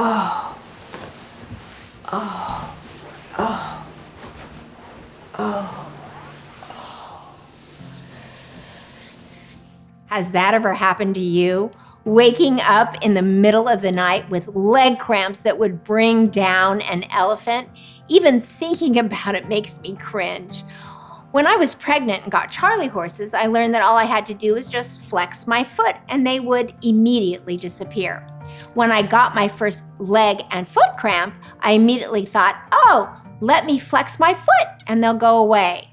Oh, oh, oh, oh. Has that ever happened to you? Waking up in the middle of the night with leg cramps that would bring down an elephant? Even thinking about it makes me cringe. When I was pregnant and got Charlie horses, I learned that all I had to do was just flex my foot and they would immediately disappear. When I got my first leg and foot cramp, I immediately thought, oh, let me flex my foot and they'll go away.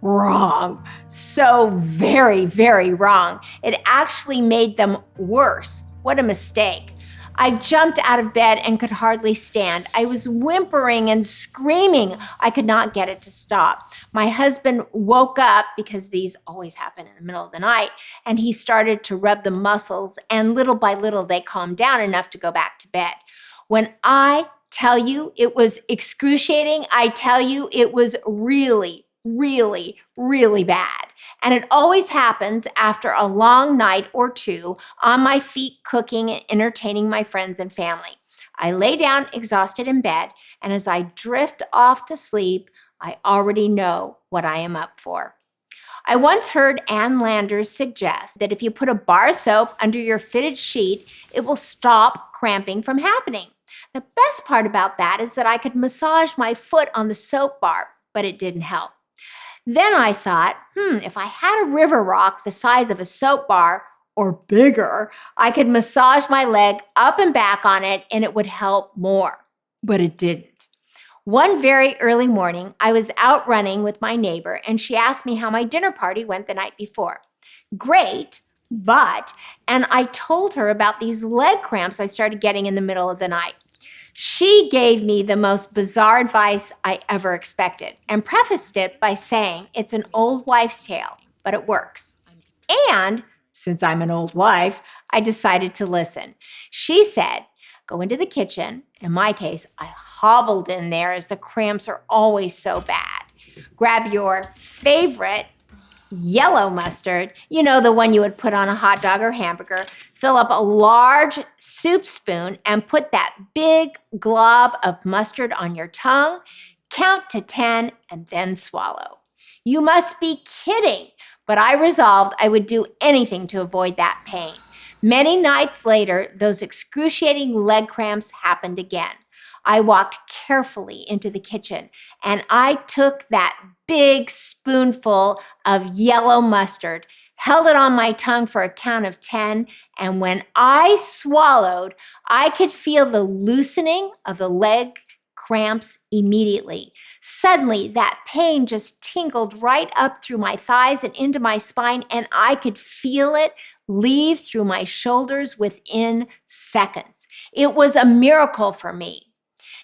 Wrong. So very, very wrong. It actually made them worse. What a mistake. I jumped out of bed and could hardly stand. I was whimpering and screaming. I could not get it to stop. My husband woke up, because these always happen in the middle of the night, and he started to rub the muscles, and little by little they calmed down enough to go back to bed. When I tell you it was excruciating, I tell you it was really, really, really bad. And it always happens after a long night or two on my feet cooking and entertaining my friends and family. I lay down exhausted in bed, and as I drift off to sleep, I already know what I am up for. I once heard Ann Landers suggest that if you put a bar of soap under your fitted sheet, it will stop cramping from happening. The best part about that is that I could massage my foot on the soap bar, but it didn't help. Then I thought, if I had a river rock the size of a soap bar or bigger, I could massage my leg up and back on it and it would help more. But it didn't. One very early morning, I was out running with my neighbor and she asked me how my dinner party went the night before. Great, and I told her about these leg cramps I started getting in the middle of the night. She gave me the most bizarre advice I ever expected and prefaced it by saying it's an old wife's tale, but it works. And since I'm an old wife, I decided to listen. She said, go into the kitchen. In my case, I hobbled in there as the cramps are always so bad. Grab your favorite yellow mustard, the one you would put on a hot dog or hamburger, fill up a large soup spoon and put that big glob of mustard on your tongue, count to 10, and then swallow. You must be kidding, but I resolved I would do anything to avoid that pain. Many nights later, those excruciating leg cramps happened again. I walked carefully into the kitchen and I took that big spoonful of yellow mustard, held it on my tongue for a count of 10, and when I swallowed, I could feel the loosening of the leg cramps immediately. Suddenly, that pain just tingled right up through my thighs and into my spine, and I could feel it leave through my shoulders within seconds. It was a miracle for me.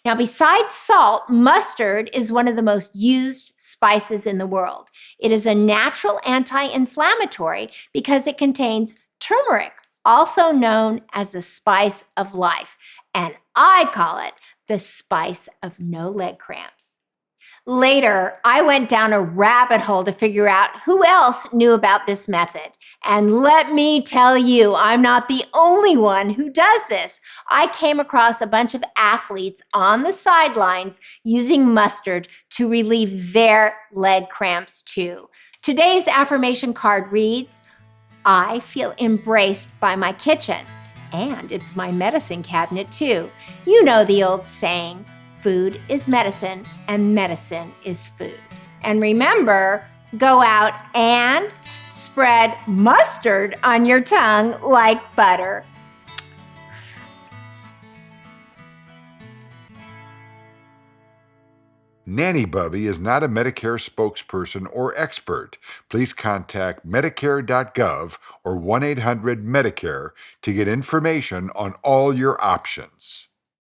Now, besides salt, mustard is one of the most used spices in the world. It is a natural anti-inflammatory because it contains turmeric, also known as the spice of life, and I call it the spice of no leg cramps. Later, I went down a rabbit hole to figure out who else knew about this method. And let me tell you, I'm not the only one who does this. I came across a bunch of athletes on the sidelines using mustard to relieve their leg cramps too. Today's affirmation card reads, I feel embraced by my kitchen. And it's my medicine cabinet too. You know the old saying, food is medicine and medicine is food. And remember, go out and spread mustard on your tongue like butter. Nanny Bubby is not a Medicare spokesperson or expert. Please contact Medicare.gov or 1-800-MEDICARE to get information on all your options.